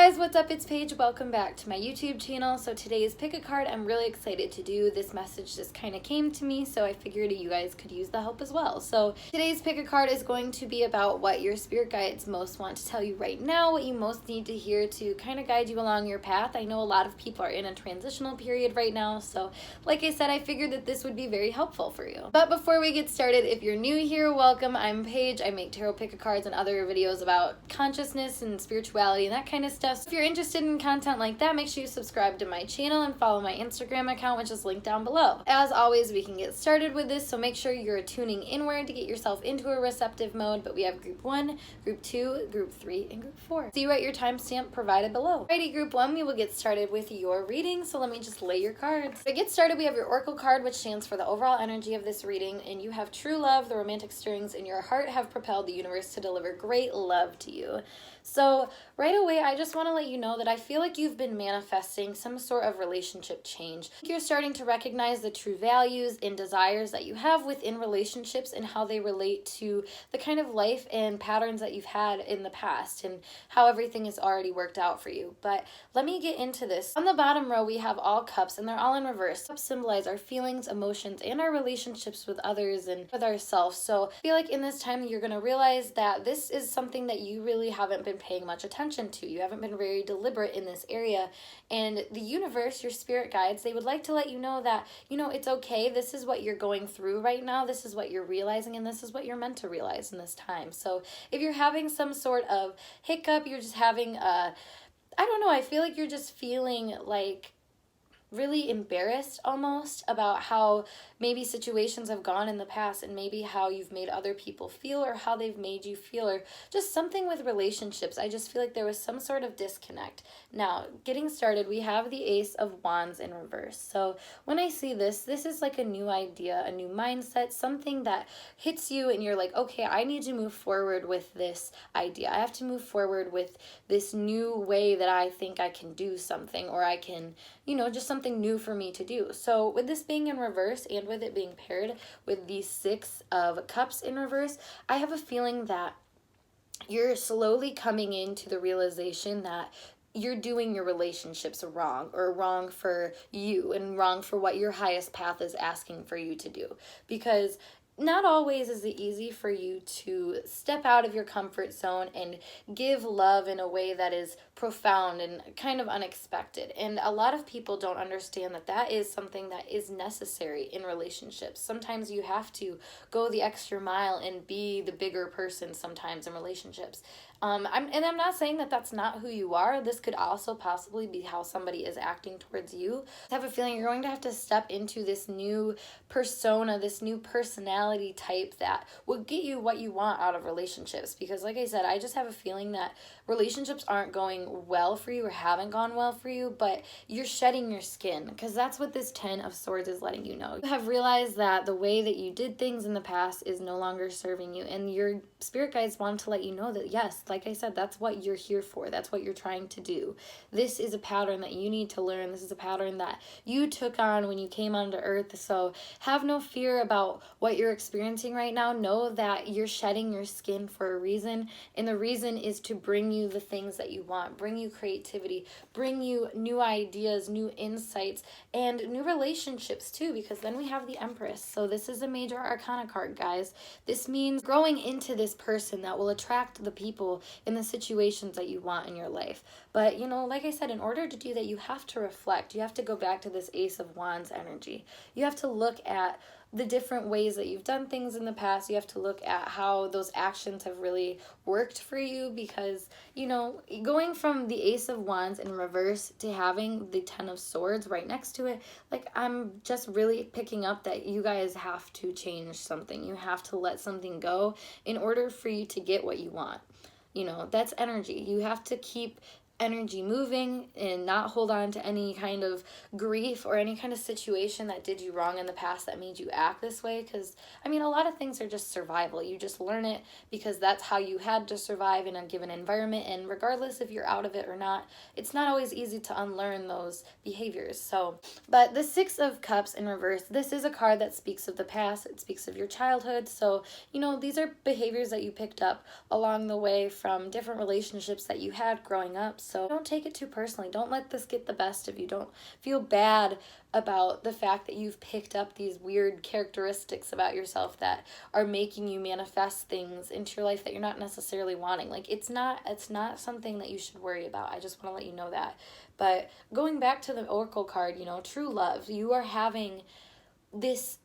guys, what's up? It's Paige. Welcome back to my YouTube channel. So today's pick a card I'm really excited to do. This message just kind of came to me, so I figured you guys could use the help as well. So today's pick a card is going to be about what your spirit guides most want to tell you right now, what you most need to hear to kind of guide you along your path. I know a lot of people are in a transitional period right now, so like I said, I figured that this would be very helpful for you. But before we get started, if you're new here, welcome. I'm Paige. I make tarot pick a cards and other videos about consciousness and spirituality and that kind of stuff. So if you're interested in content like that, make sure you subscribe to my channel and follow my Instagram account, which is linked down below. As always, we can get started with this, so make sure you're tuning inward to get yourself into a receptive mode. But we have group 1, group 2, group 3, and group 4. See you at your timestamp provided below. Alrighty, group 1, we will get started with your reading, so let me just lay your cards. To get started, we have your Oracle card, which stands for the overall energy of this reading, and you have true love. The romantic stirrings in your heart have propelled the universe to deliver great love to you. So right away, I just want to let you know that I feel like you've been manifesting some sort of relationship change. You're starting to recognize the true values and desires that you have within relationships and how they relate to the kind of life and patterns that you've had in the past and how everything has already worked out for you. But let me get into this. On the bottom row, we have all cups, and they're all in reverse. Cups symbolize our feelings, emotions, and our relationships with others and with ourselves. So I feel like in this time, you're going to realize that this is something that you really haven't been paying much attention to. You haven't been very deliberate in this area, and the universe, your spirit guides, they would like to let you know that, it's okay. This is what you're going through right now. This is what you're realizing, and this is what you're meant to realize in this time. So if you're having some sort of hiccup, you're just having I don't know, I feel like you're just feeling like really embarrassed almost about how maybe situations have gone in the past and maybe how you've made other people feel or how they've made you feel or just something with relationships. I just feel like there was some sort of disconnect. Now, getting started, we have the Ace of Wands in reverse. So when I see this is like a new idea, a new mindset, something that hits you and you're like, okay, I need to move forward with this idea. I have to move forward with this new way that I think I can do something, or I can, just something new for me to do. So with this being in reverse and with it being paired with the 6 of Cups in reverse, I have a feeling that you're slowly coming into the realization that you're doing your relationships wrong, or wrong for you and wrong for what your highest path is asking for you to do. Because not always is it easy for you to step out of your comfort zone and give love in a way that is profound and kind of unexpected. And a lot of people don't understand that that is something that is necessary in relationships. Sometimes you have to go the extra mile and be the bigger person sometimes in relationships. I'm not saying that that's not who you are. This could also possibly be how somebody is acting towards you. I have a feeling you're going to have to step into this new persona, this new personality type that will get you what you want out of relationships. Because like I said, I just have a feeling that relationships aren't going well for you or haven't gone well for you, but you're shedding your skin, because that's what this 10 of Swords is letting you know. You have realized that the way that you did things in the past is no longer serving you, and your spirit guides want to let you know that, yes, like I said, that's what you're here for. That's what you're trying to do. This is a pattern that you need to learn. This is a pattern that you took on when you came onto earth. So have no fear about what you're experiencing right now. Know that you're shedding your skin for a reason, and the reason is to bring you the things that you want, bring you creativity, bring you new ideas, new insights, and new relationships too, because then we have the Empress. So this is a major arcana card, guys. This means growing into this person that will attract the people in the situations that you want in your life. But, like I said, in order to do that, you have to reflect. You have to go back to this Ace of Wands energy. You have to look at the different ways that you've done things in the past. You have to look at how those actions have really worked for you, because, going from the Ace of Wands in reverse to having the 10 of Swords right next to it, like, I'm just really picking up that you guys have to change something. You have to let something go in order for you to get what you want. That's energy. You have to keep energy moving and not hold on to any kind of grief or any kind of situation that did you wrong in the past that made you act this way. Because a lot of things are just survival. You just learn it because that's how you had to survive in a given environment, and regardless if you're out of it or not, it's not always easy to unlearn those behaviors. But the 6 of Cups in reverse, this is a card that speaks of the past. It speaks of your childhood. So these are behaviors that you picked up along the way from different relationships that you had growing up. So don't take it too personally. Don't let this get the best of you. Don't feel bad about the fact that you've picked up these weird characteristics about yourself that are making you manifest things into your life that you're not necessarily wanting. Like, it's not something that you should worry about. I just want to let you know that. But going back to the Oracle card, true love, you are having this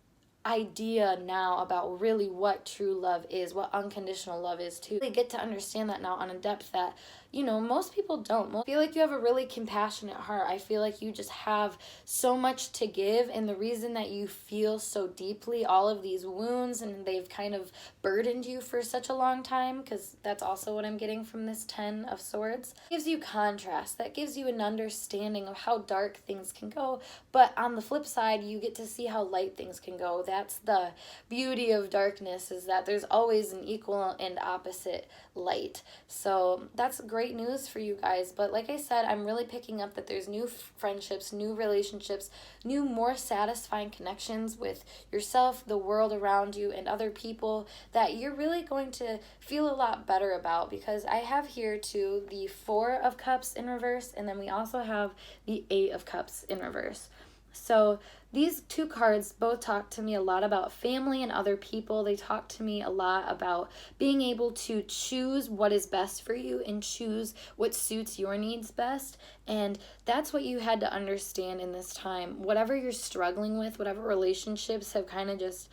idea now about really what true love is, what unconditional love is too. They get to understand that now on a depth that, most people don't. I feel like you have a really compassionate heart. I feel like you just have so much to give, and the reason that you feel so deeply all of these wounds and they've kind of burdened you for such a long time, because that's also what I'm getting from this 10 of Swords, gives you contrast. That gives you an understanding of how dark things can go, but on the flip side, you get to see how light things can go. That's the beauty of darkness, is that there's always an equal and opposite light. So that's great news for you guys. But like I said, I'm really picking up that there's new friendships, new relationships, new, more satisfying connections with yourself, the world around you, and other people that you're really going to feel a lot better about, because I have here too the 4 of Cups in reverse, and then we also have the 8 of Cups in reverse. So these 2 cards both talk to me a lot about family and other people. They talk to me a lot about being able to choose what is best for you and choose what suits your needs best. And that's what you had to understand in this time. Whatever you're struggling with, whatever relationships have kind of just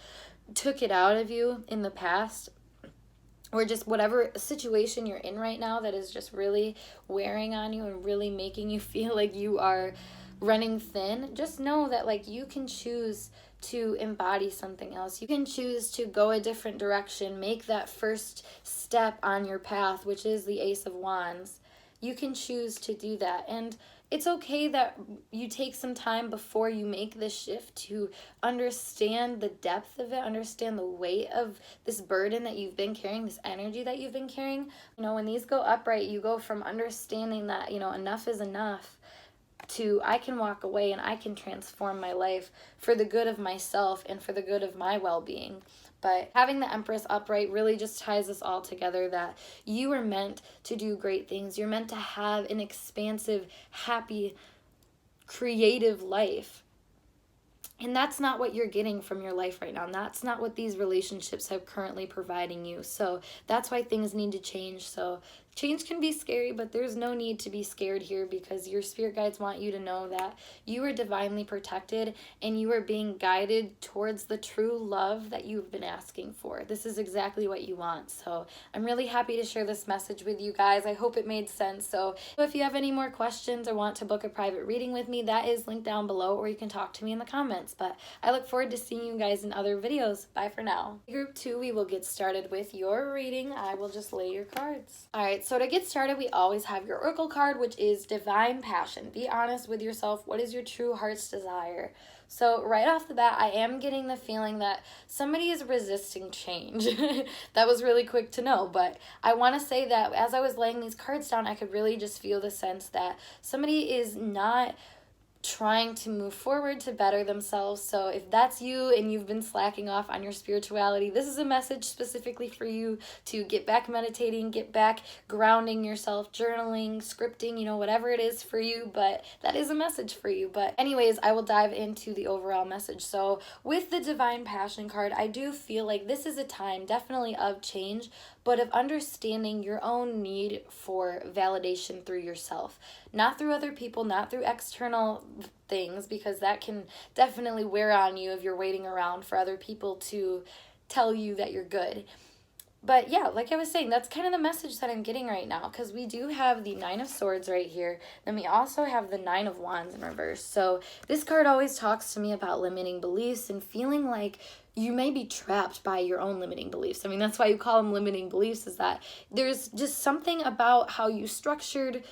took it out of you in the past, or just whatever situation you're in right now that is just really wearing on you and really making you feel like you are running thin, just know that like you can choose to embody something else. You can choose to go a different direction, make that first step on your path, which is the Ace of Wands. You can choose to do that, and it's okay that you take some time before you make this shift to understand the depth of it, understand the weight of this burden that you've been carrying, this energy that you've been carrying. When these go upright, you go from understanding that, enough is enough, to I can walk away and I can transform my life for the good of myself and for the good of my well-being. But having the Empress upright really just ties us all together, that you are meant to do great things. You're meant to have an expansive, happy, creative life. And that's not what you're getting from your life right now. And that's not what these relationships have currently providing you. So that's why things need to change. So change can be scary, but there's no need to be scared here, because your spirit guides want you to know that you are divinely protected and you are being guided towards the true love that you've been asking for. This is exactly what you want. So I'm really happy to share this message with you guys. I hope it made sense. So if you have any more questions or want to book a private reading with me, that is linked down below, or you can talk to me in the comments. But I look forward to seeing you guys in other videos. Bye for now. Group 2, we will get started with your reading. I will just lay your cards. All right, so to get started, we always have your Oracle card, which is Divine Passion. Be honest with yourself. What is your true heart's desire? So right off the bat, I am getting the feeling that somebody is resisting change. That was really quick to know, but I want to say that as I was laying these cards down, I could really just feel the sense that somebody is not trying to move forward to better themselves. So if that's you and you've been slacking off on your spirituality, this is a message specifically for you to get back meditating, get back grounding yourself, journaling, scripting, whatever it is for you, but that is a message for you. But anyways, I will dive into the overall message. So with the Divine Passion card, I do feel like this is a time definitely of change, but of understanding your own need for validation through yourself, not through other people, not through external things, because that can definitely wear on you if you're waiting around for other people to tell you that you're good. But yeah, like I was saying, that's kind of the message that I'm getting right now, because we do have the 9 of Swords right here. Then we also have the 9 of Wands in reverse. So this card always talks to me about limiting beliefs and feeling like you may be trapped by your own limiting beliefs. I mean, that's why you call them limiting beliefs, is that there's just something about how you structured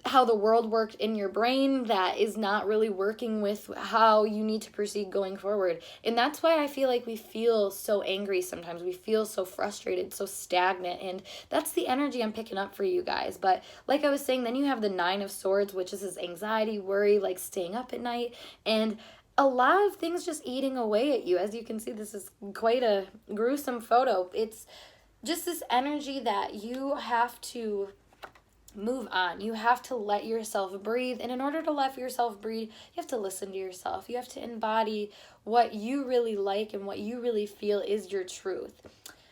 how the world worked in your brain that is not really working with how you need to proceed going forward. And that's why I feel like we feel so angry sometimes. We feel so frustrated, so stagnant, and that's the energy I'm picking up for you guys. But like I was saying, then you have the 9 of Swords, which is this anxiety, worry, like staying up at night, and a lot of things just eating away at you. As you can see, this is quite a gruesome photo. It's just this energy that you have to move on. You have to let yourself breathe. And in order to let yourself breathe, you have to listen to yourself. You have to embody what you really like and what you really feel is your truth.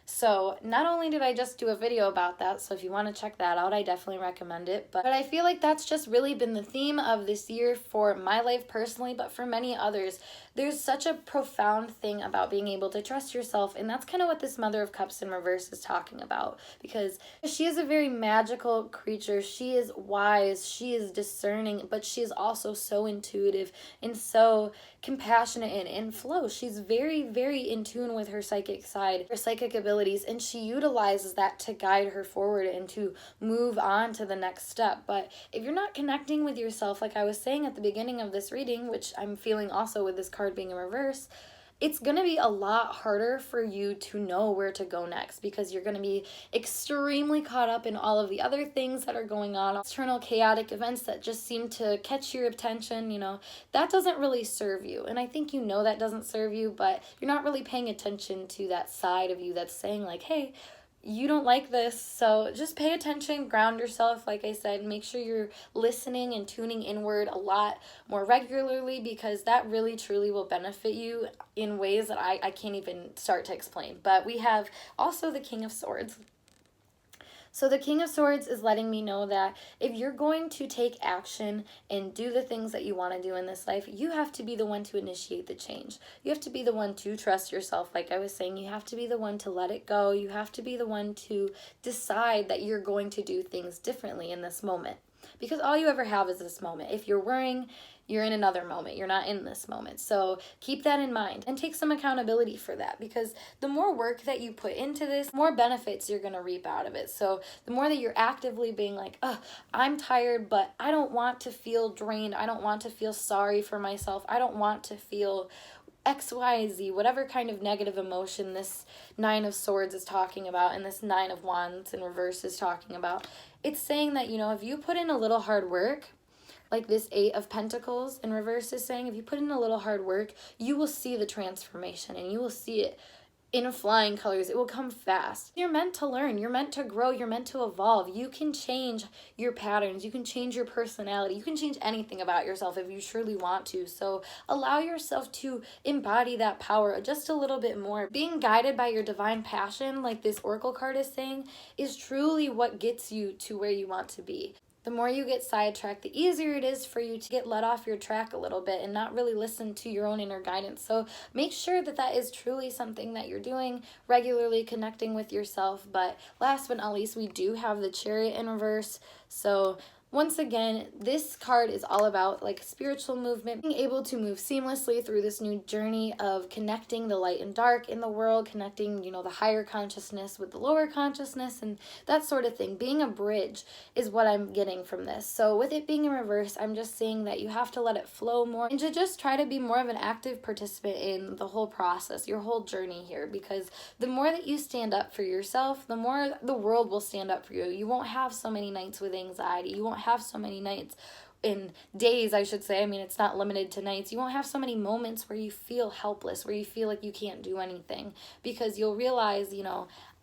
So not only did I just do a video about that, so if you want to check that out, I definitely recommend it. But I feel like that's just really been the theme of this year for my life personally, but for many others. There's such a profound thing about being able to trust yourself, and that's kind of what this Mother of Cups in reverse is talking about, because she is a very magical creature. She is wise, she is discerning, but she is also so intuitive and so compassionate and in flow. She's very, very in tune with her psychic side, her psychic abilities, and she utilizes that to guide her forward and to move on to the next step. But if you're not connecting with yourself, like I was saying at the beginning of this reading, which I'm feeling also with this card being in reverse, it's going to be a lot harder for you to know where to go next, because you're going to be extremely caught up in all of the other things that are going on, external chaotic events that just seem to catch your attention. That doesn't really serve you. And I think that doesn't serve you, but you're not really paying attention to that side of you that's saying like, hey, you don't like this. So just pay attention, ground yourself, like I said, make sure you're listening and tuning inward a lot more regularly, because that really truly will benefit you in ways that I can't even start to explain. But we have also the King of Swords. So the King of Swords is letting me know that if you're going to take action and do the things that you want to do in this life, you have to be the one to initiate the change. You have to be the one to trust yourself. Like I was saying, you have to be the one to let it go. You have to be the one to decide that you're going to do things differently in this moment. Because all you ever have is this moment. If you're worrying, you're in another moment. You're not in this moment. So keep that in mind and take some accountability for that, because the more work that you put into this, the more benefits you're going to reap out of it. So the more that you're actively being like, oh, I'm tired, but I don't want to feel drained. I don't want to feel sorry for myself. I don't want to feel X, Y, Z, whatever kind of negative emotion this Nine of Swords is talking about and this Nine of Wands in reverse is talking about. It's saying that, if you put in a little hard work, like this Eight of Pentacles in reverse is saying, if you put in a little hard work, you will see the transformation and you will see it in flying colors. It will come fast. You're meant to learn. You're meant to grow. You're meant to evolve. You can change your patterns. You can change your personality. You can change anything about yourself if you truly want to. So allow yourself to embody that power just a little bit more. Being guided by your divine passion, like this Oracle card is saying, is truly what gets you to where you want to be. The more you get sidetracked, the easier it is for you to get let off your track a little bit and not really listen to your own inner guidance. So make sure that that is truly something that you're doing regularly, connecting with yourself. But last but not least, we do have the Chariot in reverse. So once again, this card is all about like spiritual movement, being able to move seamlessly through this new journey of connecting the light and dark in the world, connecting, the higher consciousness with the lower consciousness and that sort of thing. Being a bridge is what I'm getting from this. So with it being in reverse, I'm just saying that you have to let it flow more and to just try to be more of an active participant in the whole process, your whole journey here, because the more that you stand up for yourself, the more the world will stand up for you. You won't have so many nights with anxiety. You won't have so many nights in days, I should say. I mean, it's not limited to nights. You won't have so many moments where you feel helpless, where you feel like you can't do anything, because you'll realize,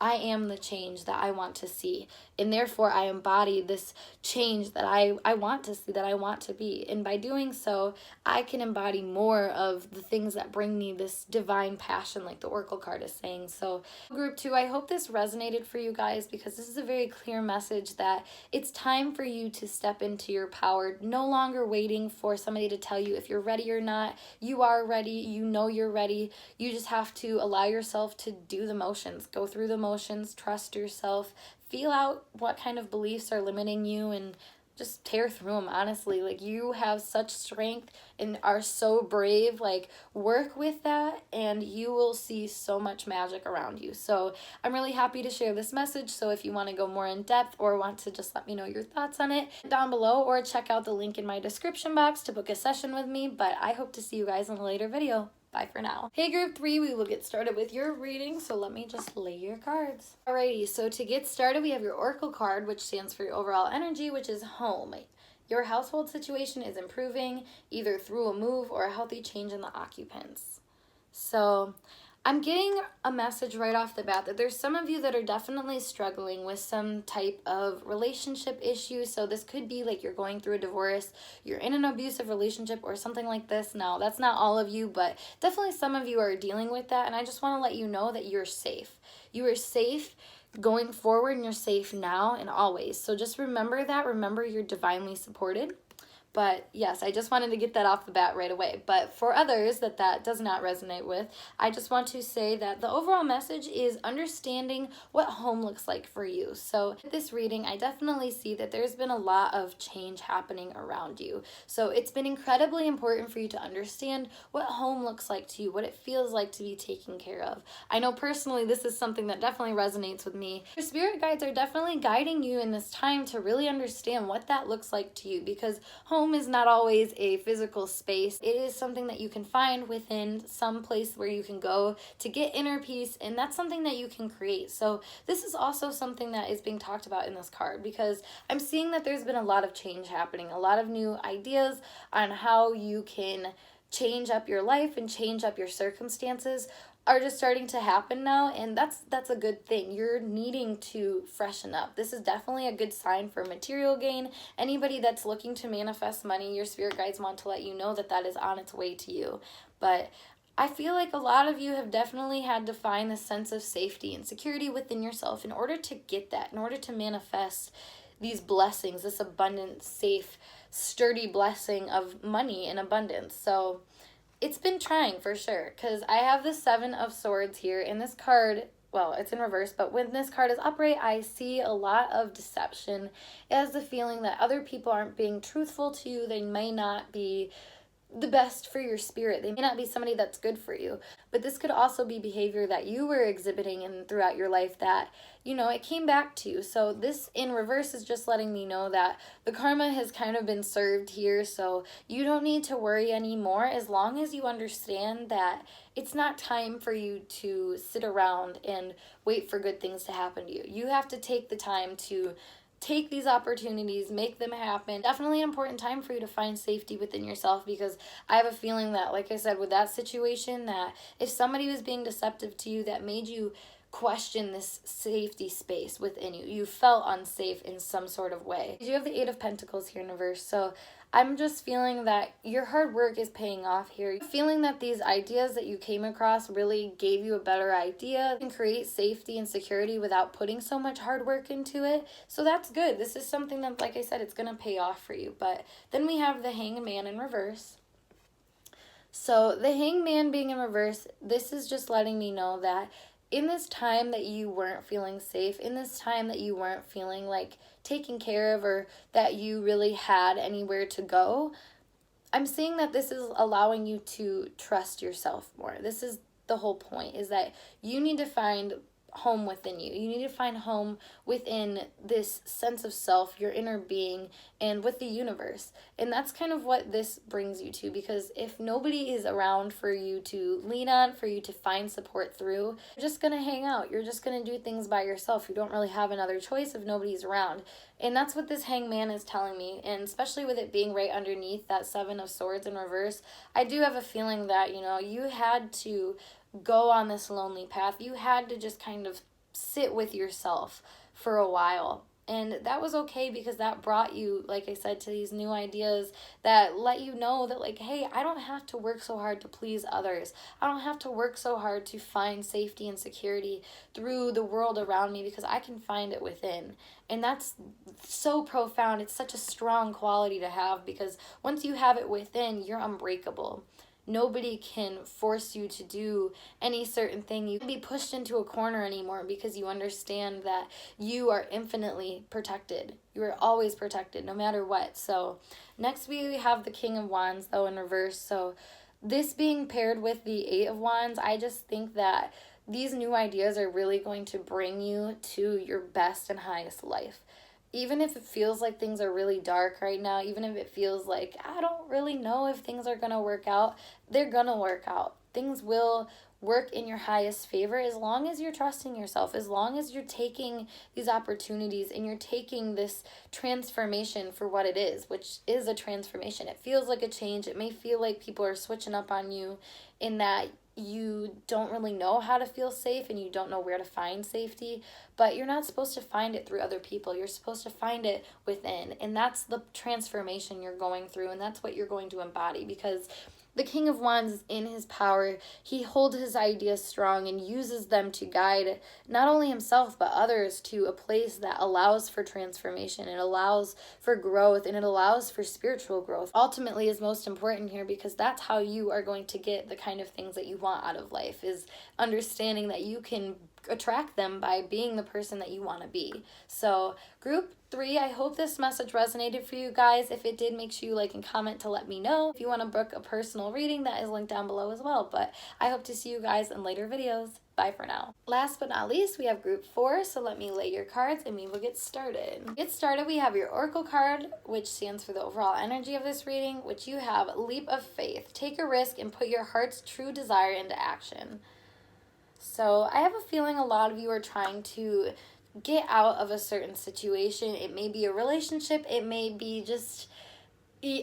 I am the change that I want to see, and therefore I embody this change that I want to see, that I want to be. And by doing so, I can embody more of the things that bring me this divine passion, like the Oracle card is saying. So group 2, I hope this resonated for you guys, because this is a very clear message that it's time for you to step into your power, no longer waiting for somebody to tell you if you're ready or not. You are ready. You're ready. You just have to allow yourself to do the motions, go through the motions, trust yourself, feel out what kind of beliefs are limiting you, and just tear through them, honestly. Like, you have such strength and are so brave. Like, work with that and you will see so much magic around you. So I'm really happy to share this message. So if you want to go more in depth or want to just let me know your thoughts on it down below, or check out the link in my description box to book a session with me. But I hope to see you guys in a later video. Bye for now. Hey group 3, we will get started with your reading, so let me just lay your cards. Alrighty, so to get started, we have your Oracle card, which stands for your overall energy, which is home. Your household situation is improving, either through a move or a healthy change in the occupants. So I'm getting a message right off the bat that there's some of you that are definitely struggling with some type of relationship issue. So this could be like you're going through a divorce, you're in an abusive relationship or something like this. Now, that's not all of you, but definitely some of you are dealing with that. And I just want to let you know that you're safe. You are safe going forward, and you're safe now and always. So just remember that. Remember you're divinely supported. But yes, I just wanted to get that off the bat right away. But for others that does not resonate with, I just want to say that the overall message is understanding what home looks like for you. So with this reading, I definitely see that there's been a lot of change happening around you. So it's been incredibly important for you to understand what home looks like to you, what it feels like to be taken care of. I know personally this is something that definitely resonates with me. Your spirit guides are definitely guiding you in this time to really understand what that looks like to you, because home is not always a physical space. It is something that you can find within some place where you can go to get inner peace, and that's something that you can create. So this is also something that is being talked about in this card, because I'm seeing that there's been a lot of change happening, a lot of new ideas on how you can change up your life and change up your circumstances are just starting to happen now, and that's a good thing. You're needing to freshen up. This is definitely a good sign for material gain. Anybody that's looking to manifest money, your spirit guides want to let you know that that is on its way to you. But I feel like a lot of you have definitely had to find this sense of safety and security within yourself in order to get that, in order to manifest these blessings, this abundant, safe, sturdy blessing of money in abundance. So it's been trying for sure, because I have the 7 of Swords here, and this card, well, it's in reverse, but when this card is upright, I see a lot of deception. It has the feeling that other people aren't being truthful to you. They may not be the best for your spirit. They may not be somebody that's good for you, but this could also be behavior that you were exhibiting and throughout your life that, it came back to you. So this in reverse is just letting me know that the karma has kind of been served here, so you don't need to worry anymore, as long as you understand that it's not time for you to sit around and wait for good things to happen to you. You have to take the time to take these opportunities, make them happen. Definitely an important time for you to find safety within yourself, because I have a feeling that, like I said, with that situation, that if somebody was being deceptive to you, that made you question this safety space within you. You felt unsafe in some sort of way. You have the 8 of Pentacles here in reverse, so I'm just feeling that your hard work is paying off here. Feeling that these ideas that you came across really gave you a better idea and create safety and security without putting so much hard work into it. So that's good. This is something that, like I said, it's going to pay off for you. But then we have the Hangman in reverse. So the Hangman being in reverse, this is just letting me know that in this time that you weren't feeling safe, in this time that you weren't feeling like taken care of, or that you really had anywhere to go, I'm seeing that this is allowing you to trust yourself more. This is the whole point, is that you need to find home within you. You need to find home within this sense of self, your inner being, and with the universe. And that's kind of what this brings you to, because if nobody is around for you to lean on, for you to find support through, you're just going to hang out. You're just going to do things by yourself. You don't really have another choice if nobody's around. And that's what this Hangman is telling me. And especially with it being right underneath that 7 of Swords in reverse, I do have a feeling that, you had to go on this lonely path. You had to just kind of sit with yourself for a while. And that was okay, because that brought you, like I said, to these new ideas that let you know that, like, hey, I don't have to work so hard to please others. I don't have to work so hard to find safety and security through the world around me, because I can find it within. And that's so profound. It's such a strong quality to have, because once you have it within, you're unbreakable. Nobody can force you to do any certain thing. You can be pushed into a corner anymore, because you understand that you are infinitely protected. You are always protected, no matter what. So next we have the King of Wands, though, in reverse. So this being paired with the 8 of Wands, I just think that these new ideas are really going to bring you to your best and highest life. Even if it feels like things are really dark right now, even if it feels like I don't really know if things are going to work out, they're going to work out. Things will work in your highest favor as long as you're trusting yourself, as long as you're taking these opportunities and you're taking this transformation for what it is, which is a transformation. It feels like a change. It may feel like people are switching up on you, in that you don't really know how to feel safe and you don't know where to find safety, but you're not supposed to find it through other people. You're supposed to find it within, and that's the transformation you're going through, and that's what you're going to embody, because the King of Wands is in his power. He holds his ideas strong and uses them to guide not only himself but others to a place that allows for transformation. It allows for growth, and it allows for spiritual growth. Ultimately is most important here, because that's how you are going to get the kind of things that you want out of life, is understanding that you can attract them by being the person that you want to be. So group 3, I hope this message resonated for you guys. If it did, make sure you like and comment to let me know. If you want to book a personal reading, that is linked down below as well. But I hope to see you guys in later videos. Bye for now. Last but not least, we have group 4, so let me lay your cards and we will get started. To get started, we have your Oracle card, which stands for the overall energy of this reading, which you have Leap of Faith. Take a risk and put your heart's true desire into action. So I have a feeling a lot of you are trying to get out of a certain situation. It may be a relationship. It may be just,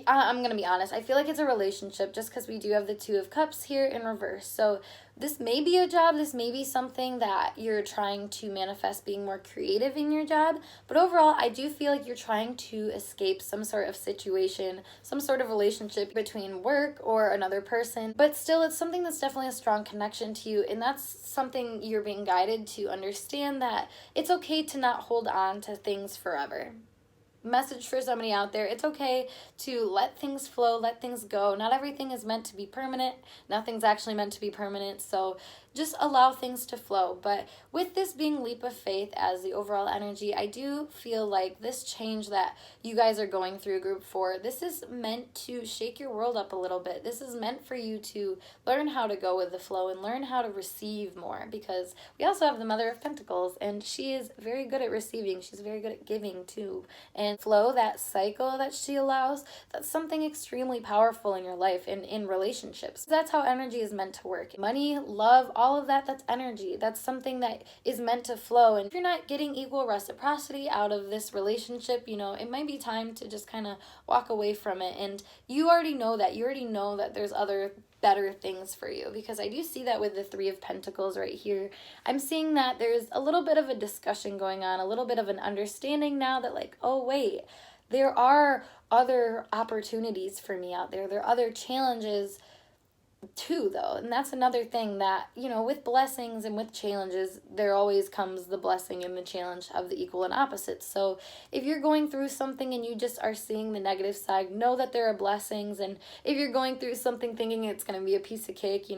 I'm going to be honest, I feel like it's a relationship just because we do have the Two of Cups here in reverse. So this may be a job. This may be something that you're trying to manifest being more creative in your job. But overall, I do feel like you're trying to escape some sort of situation, some sort of relationship between work or another person. But still, it's something that's definitely a strong connection to you. And that's something you're being guided to understand, that it's okay to not hold on to things forever. Message for somebody out there: it's okay to let things flow, let things go. Not everything is meant to be permanent. Nothing's actually meant to be permanent, so just allow things to flow. But with this being Leap of Faith as the overall energy, I do feel like this change that you guys are going through, group 4, this is meant to shake your world up a little bit. This is meant for you to learn how to go with the flow and learn how to receive more, because we also have the Mother of Pentacles, and she is very good at receiving. She's very good at giving too. And flow, that cycle that she allows, that's something extremely powerful in your life and in relationships. That's how energy is meant to work. Money, love, all of that, that's energy. That's something that is meant to flow. And if you're not getting equal reciprocity out of this relationship, it might be time to just kind of walk away from it. And you already know that. You already know that there's other better things for you, because I do see that with the Three of Pentacles right here. I'm seeing that there's a little bit of a discussion going on, a little bit of an understanding now that, like, oh wait, there are other opportunities for me out there. There are other challenges too, though. And that's another thing that, with blessings and with challenges, there always comes the blessing and the challenge of the equal and opposites. So if you're going through something and you just are seeing the negative side, know that there are blessings. And if you're going through something thinking it's going to be a piece of cake,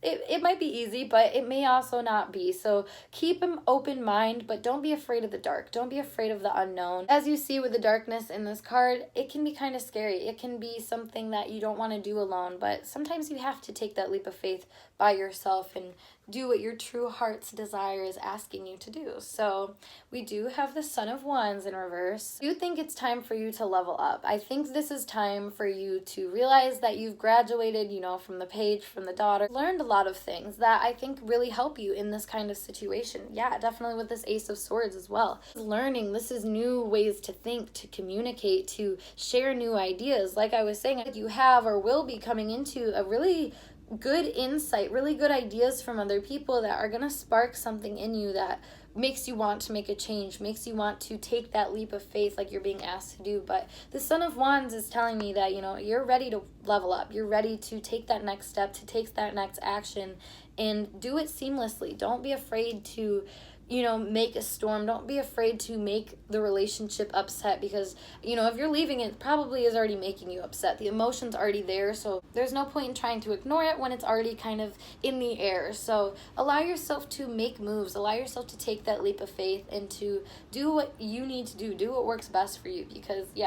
it might be easy, but it may also not be. So keep an open mind, but don't be afraid of the dark. Don't be afraid of the unknown. As you see with the darkness in this card, it can be kind of scary. It can be something that you don't want to do alone, but sometimes you have to take that leap of faith by yourself and do what your true heart's desire is asking you to do. So we do have the Son of Wands in reverse. I do think it's time for you to level up. I think this is time for you to realize that you've graduated, from the page, from the daughter, learned a lot of things that I think really help you in this kind of situation. Yeah, definitely with this Ace of Swords as well. Learning, this is new ways to think, to communicate, to share new ideas. Like I was saying, you have or will be coming into a really good insight, really good ideas from other people that are going to spark something in you that makes you want to make a change, makes you want to take that leap of faith like you're being asked to do. But the Son of Wands is telling me that, you're ready to level up. You're ready to take that next step, to take that next action, and do it seamlessly. Don't be afraid to make a storm. Don't be afraid to make the relationship upset, because, if you're leaving, it probably is already making you upset. The emotion's already there, so there's no point in trying to ignore it when it's already kind of in the air. So allow yourself to make moves. Allow yourself to take that leap of faith and to do what you need to do. Do what works best for you, because, we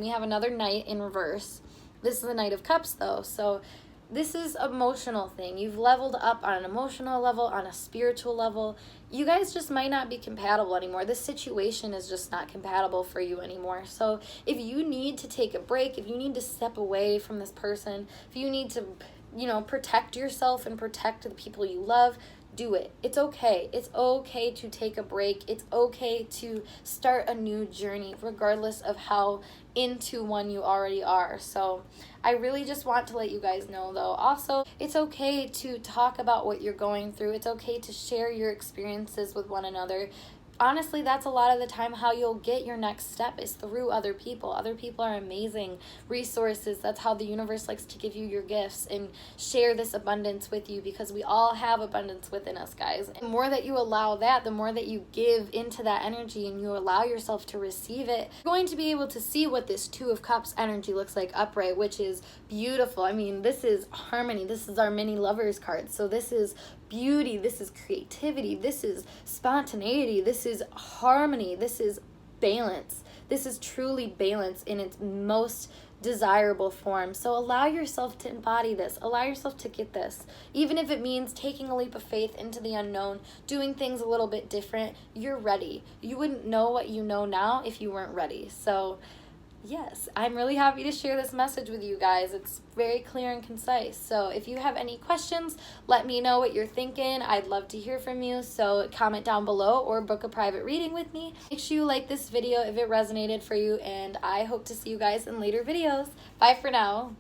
have another Knight in reverse. This is the Knight of Cups, though, so this is an emotional thing. You've leveled up on an emotional level, on a spiritual level. You guys just might not be compatible anymore. This situation is just not compatible for you anymore. So if you need to take a break, if you need to step away from this person, if you need to, protect yourself and protect the people you love, do it. It's okay. It's okay to take a break. It's okay to start a new journey, regardless of how into one you already are. So I really just want to let you guys know, though, also, it's okay to talk about what you're going through. It's okay to share your experiences with one another. Honestly, that's a lot of the time how you'll get your next step, is through other people. Other people are amazing resources. That's how the universe likes to give you your gifts and share this abundance with you, because we all have abundance within us, guys. And the more that you allow that, the more that you give into that energy and you allow yourself to receive it, you're going to be able to see what this Two of Cups energy looks like upright, which is beautiful. I mean, this is harmony. This is our mini lovers card. So this is beauty, this is creativity, this is spontaneity, this is harmony, this is balance. This is truly balance in its most desirable form. So allow yourself to embody this. Allow yourself to get this. Even if it means taking a leap of faith into the unknown, doing things a little bit different, you're ready. You wouldn't know what you know now if you weren't ready. So yes, I'm really happy to share this message with you guys. It's very clear and concise. So if you have any questions, let me know what you're thinking. I'd love to hear from you. So comment down below or book a private reading with me. Make sure you like this video if it resonated for you, and I hope to see you guys in later videos. Bye for now.